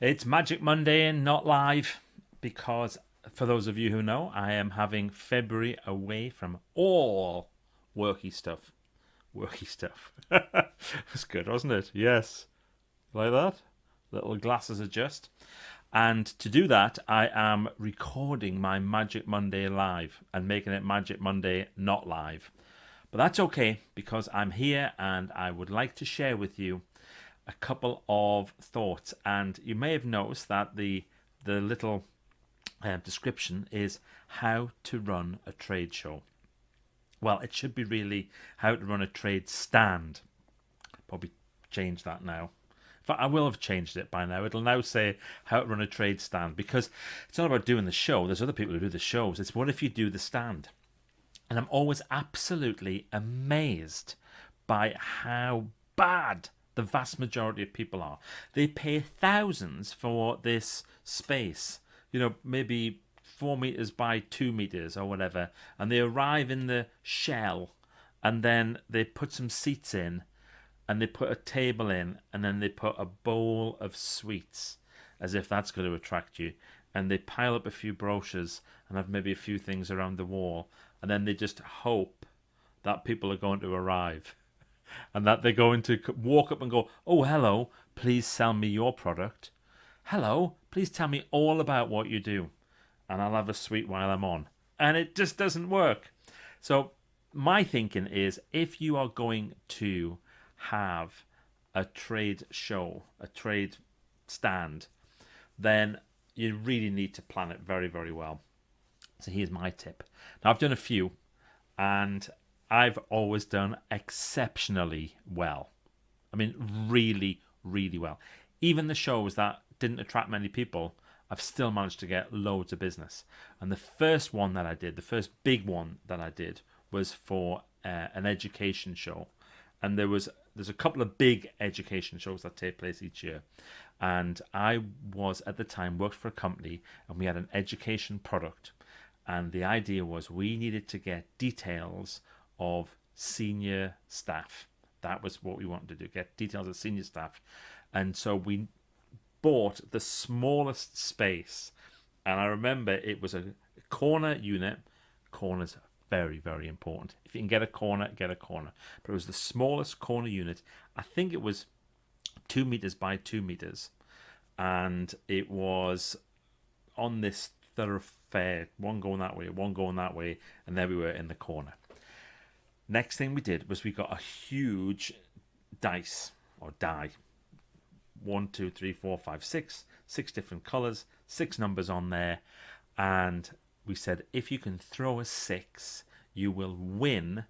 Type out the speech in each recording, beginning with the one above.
It's Magic Monday and not live because, for those of you who know, I am having February away from all worky stuff. Worky stuff. It was good, wasn't it? Yes. Like that? Little glasses adjust. And to do that, I am recording my Magic Monday live and making it Magic Monday not live. But that's okay because I'm here and I would like to share with you a couple of thoughts. And you may have noticed that the little description is how to run a trade show. Well, it should be really how to run a trade stand. Probably change that now. In fact, I will have changed it by now. It'll now say how to run a trade stand because it's not about doing the show. There's other people who do the shows. It's what if you do the stand? And I'm always absolutely amazed by how bad the vast majority of people are. They pay thousands for this space, maybe 4 meters by 2 meters or whatever, and they arrive in the shell and then they put some seats in and they put a table in and then they put a bowl of sweets as if that's going to attract you, and they pile up a few brochures and have maybe a few things around the wall, and then they just hope that people are going to arrive and that they're going to walk up and go, "Oh, hello, please sell me your product. Hello, please tell me all about what you do, and I'll have a sweet while I'm on." And it just doesn't work. So my thinking is, if you are going to have a trade show, a trade stand, then you really need to plan it very, very well. So here's my tip. Now, I've done a few, and I've always done exceptionally well. I mean, really, really well. Even the shows that didn't attract many people, I've still managed to get loads of business. And the first one that I did, the first big one that I did, was for an education show. And there's a couple of big education shows that take place each year. And I was, at the time, worked for a company, and we had an education product. And the idea was we needed to get details of senior staff. That was what we wanted to do, get details of senior staff. And so we bought the smallest space. And I remember it was a corner unit. Corners are very, very important. If you can get a corner, get a corner. But it was the smallest corner unit. I think it was 2 meters by 2 meters. And it was on this thoroughfare, one going that way, one going that way. And there we were in the corner. Next thing we did was we got a huge dice or die. 1, 2, 3, 4, 5, 6. 6 different colours, 6 numbers on there. And we said, if you can throw a 6, you will win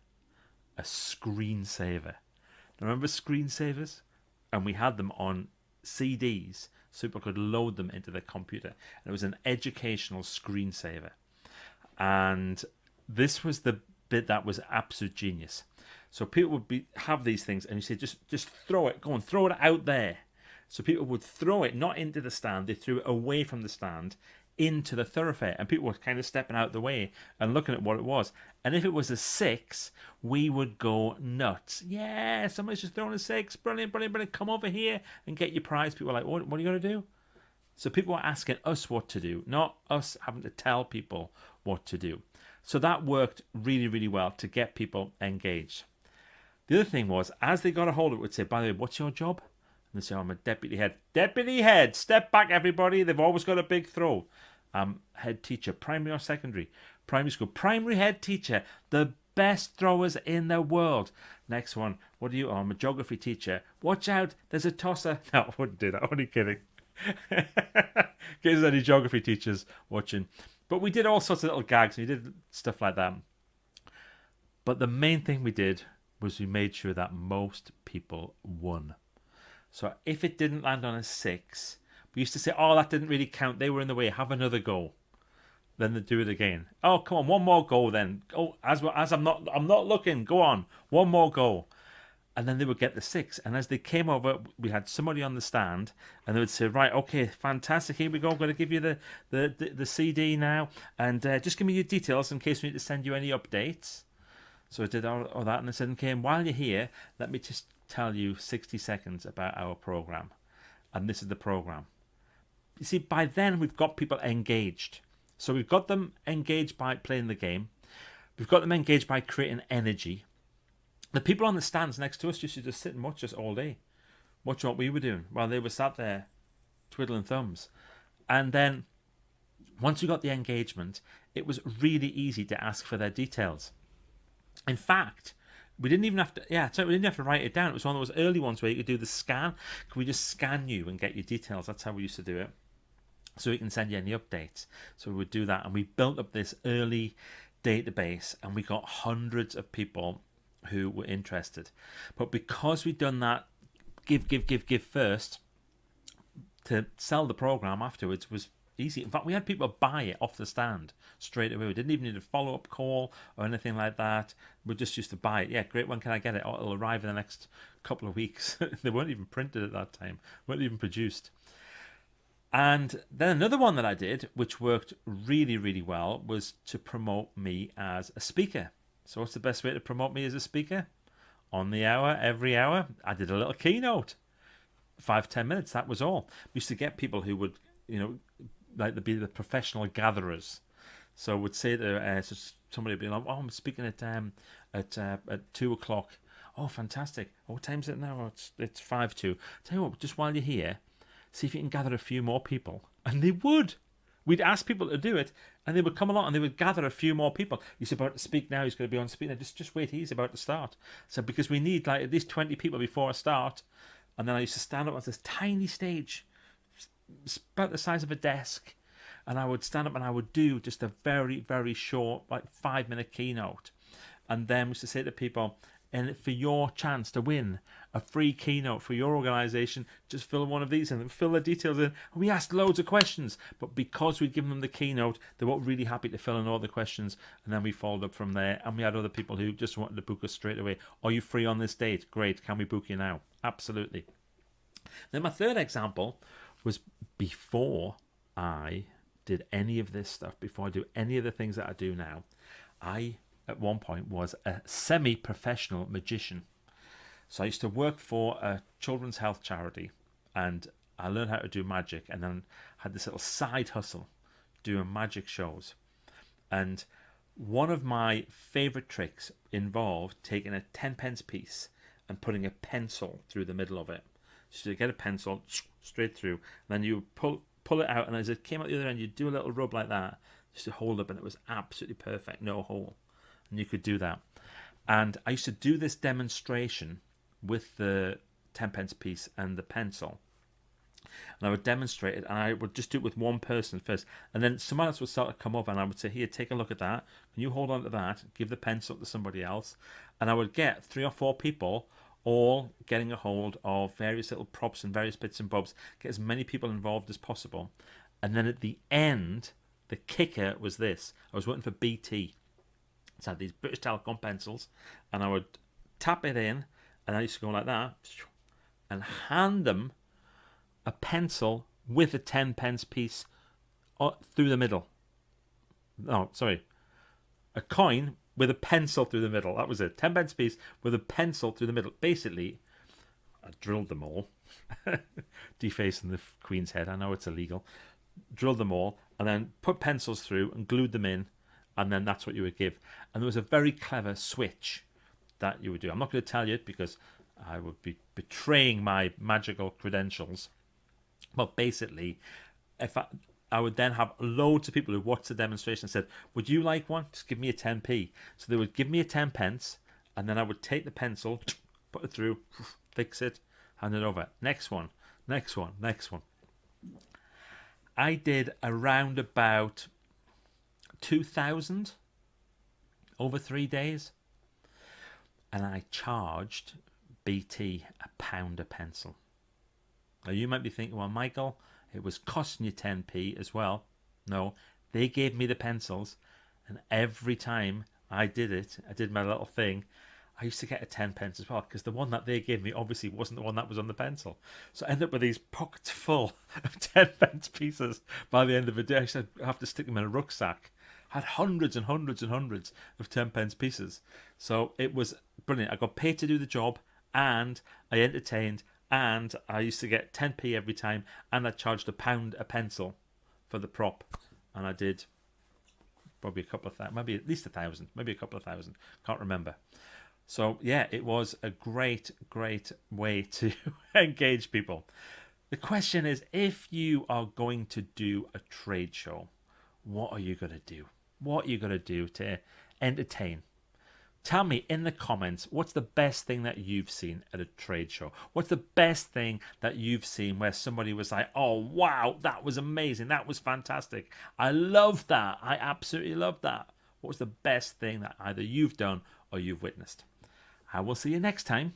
a screensaver. Remember screensavers? And we had them on CDs so people could load them into their computer. And it was an educational screensaver. And this was the bit that was absolute genius. So people would have these things, and you say, just throw it, go and throw it out there. So people would throw it not into the stand, they threw it away from the stand into the thoroughfare, and people were kind of stepping out the way and looking at what it was. And if it was a 6, we would go nuts. Yeah, somebody's just throwing a 6. Brilliant, brilliant, brilliant. Come over here and get your prize. People were like, what are you going to do? So people were asking us what to do, not us having to tell people what to do. So that worked really, really well to get people engaged. The other thing was, as they got a hold of it, would say, by the way, what's your job? And they say, I'm a deputy head. Deputy head, step back, everybody. They've always got a big throw. Head teacher, primary or secondary? Primary school. Primary head teacher, the best throwers in the world. Next one, what do you? Oh, I'm a geography teacher. Watch out, there's a tosser. No, I wouldn't do that. Only kidding. In case there's any geography teachers watching. But we did all sorts of little gags. We did stuff like that. But the main thing we did was we made sure that most people won. So if it didn't land on a 6, we used to say, oh, that didn't really count. They were in the way. Have another go. Then they'd do it again. Oh, come on, one more go then. Oh, as I'm not looking. Go on, one more go. And then they would get the 6. And as they came over, we had somebody on the stand, and they would say, right, okay, fantastic, here we go. I'm going to give you the CD now, and just give me your details in case we need to send you any updates. So I did all that, and I said, okay, and while you're here, let me just tell you 60 seconds about our program. And this is the program. you see, by then we've got people engaged. So we've got them engaged by playing the game. We've got them engaged by creating energy. The people on the stands next to us used to just sit and watch us all day. Watch what we were doing while they were sat there twiddling thumbs. And then once we got the engagement, it was really easy to ask for their details. In fact, we didn't even have to. So we didn't have to write it down. It was one of those early ones where you could do the scan. Can we just scan you and get your details? That's how we used to do it. So we can send you any updates. So we would do that, and we built up this early database, and we got hundreds of people who were interested. But because we'd done that, give first, to sell the program afterwards was easy. In fact, we had people buy it off the stand straight away. We didn't even need a follow-up call or anything like that. We just used to buy it. Yeah, great, when can I get it? Oh, it'll arrive in the next couple of weeks. They weren't even printed at that time, weren't even produced. And then another one that I did, which worked really, really well, was to promote me as a speaker. So what's the best way to promote me as a speaker? On the hour, every hour, I did a little keynote. 5-10 minutes, that was all. We used to get people who would, like to be the professional gatherers. So would say to somebody would be like, "Oh, I'm speaking at 2:00. Oh, fantastic! Oh, what time is it now? Oh, it's 5:02. Tell you what, just while you're here, see if you can gather a few more people." And they would. We'd ask people to do it, and they would come along and they would gather a few more people. He's about to speak now. He's going to be on speak now. Just wait. He's about to start. So because we need like at least 20 people before I start, and then I used to stand up on this tiny stage, about the size of a desk, and I would stand up and I would do just a very, very short, like 5-minute keynote, and then we used to say to people, and for your chance to win a free keynote for your organisation, just fill one of these in and fill the details in. And we asked loads of questions, but because we'd given them the keynote, they were really happy to fill in all the questions, and then we followed up from there. And we had other people who just wanted to book us straight away. Are you free on this date? Great, can we book you now? Absolutely. Then my third example was before I did any of this stuff, before I do any of the things that I do now, I at one point was a semi-professional magician. So I used to work for a children's health charity, and I learned how to do magic, and then had this little side hustle doing magic shows. And one of my favourite tricks involved taking a 10-pence piece and putting a pencil through the middle of it. So you get a pencil straight through, and then you pull it out, and as it came out the other end, you do a little rub like that just to hold up, and it was absolutely perfect, no hole. And you could do that. And I used to do this demonstration with the 10-pence piece and the pencil. And I would demonstrate it, and I would just do it with one person first. And then someone else would start to come up, and I would say, here, take a look at that. Can you hold on to that? Give the pencil to somebody else. And I would get 3 or 4 people all getting a hold of various little props and various bits and bobs, get as many people involved as possible. And then at the end, the kicker was this. I was working for BT. So I had these British Telecom pencils, and I would tap it in, and I used to go like that, and hand them a pencil with a 10-pence piece through the middle. No, sorry. A coin with a pencil through the middle. That was it. 10-pence piece with a pencil through the middle. Basically, I drilled them all. Defacing the Queen's head. I know it's illegal. Drilled them all, and then put pencils through and glued them in. And then that's what you would give. And there was a very clever switch that you would do. I'm not going to tell you it because I would be betraying my magical credentials. But basically, if I would then have loads of people who watched the demonstration and said, would you like one? Just give me a 10p. So they would give me a 10-pence, and then I would take the pencil, put it through, fix it, hand it over. Next one, next one, next one. I did around about 2,000 over 3 days, and I charged BT £1 a pencil. Now you might be thinking, well, Michael, it was costing you 10p as well. No, they gave me the pencils, and every time I did it, I did my little thing, I used to get a 10-pence as well, because the one that they gave me obviously wasn't the one that was on the pencil. So I ended up with these pockets full of 10-pence pieces by the end of the day. I used to have to stick them in a rucksack. I had hundreds and hundreds and hundreds of 10-pence pieces. So it was brilliant. I got paid to do the job, and I entertained, and I used to get 10p every time, and I charged £1 a pencil for the prop, and I did probably a couple of thousand, maybe at least 1,000, maybe a couple of thousand, can't remember. So yeah, it was a great way to engage people. The question is, if you are going to do a trade show, what are you going to do? What are you going to do to entertain? Tell me in the comments, what's the best thing that you've seen at a trade show? What's the best thing that you've seen where somebody was like, oh, wow, that was amazing. That was fantastic. I love that. I absolutely love that. What's the best thing that either you've done or you've witnessed? I will see you next time,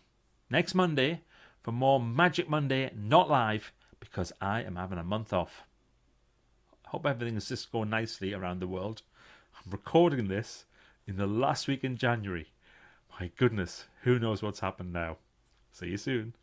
next Monday, for more Magic Monday Not Live, because I am having a month off. Hope everything is just going nicely around the world. I'm recording this in the last week in January. My goodness, who knows what's happened now. See you soon.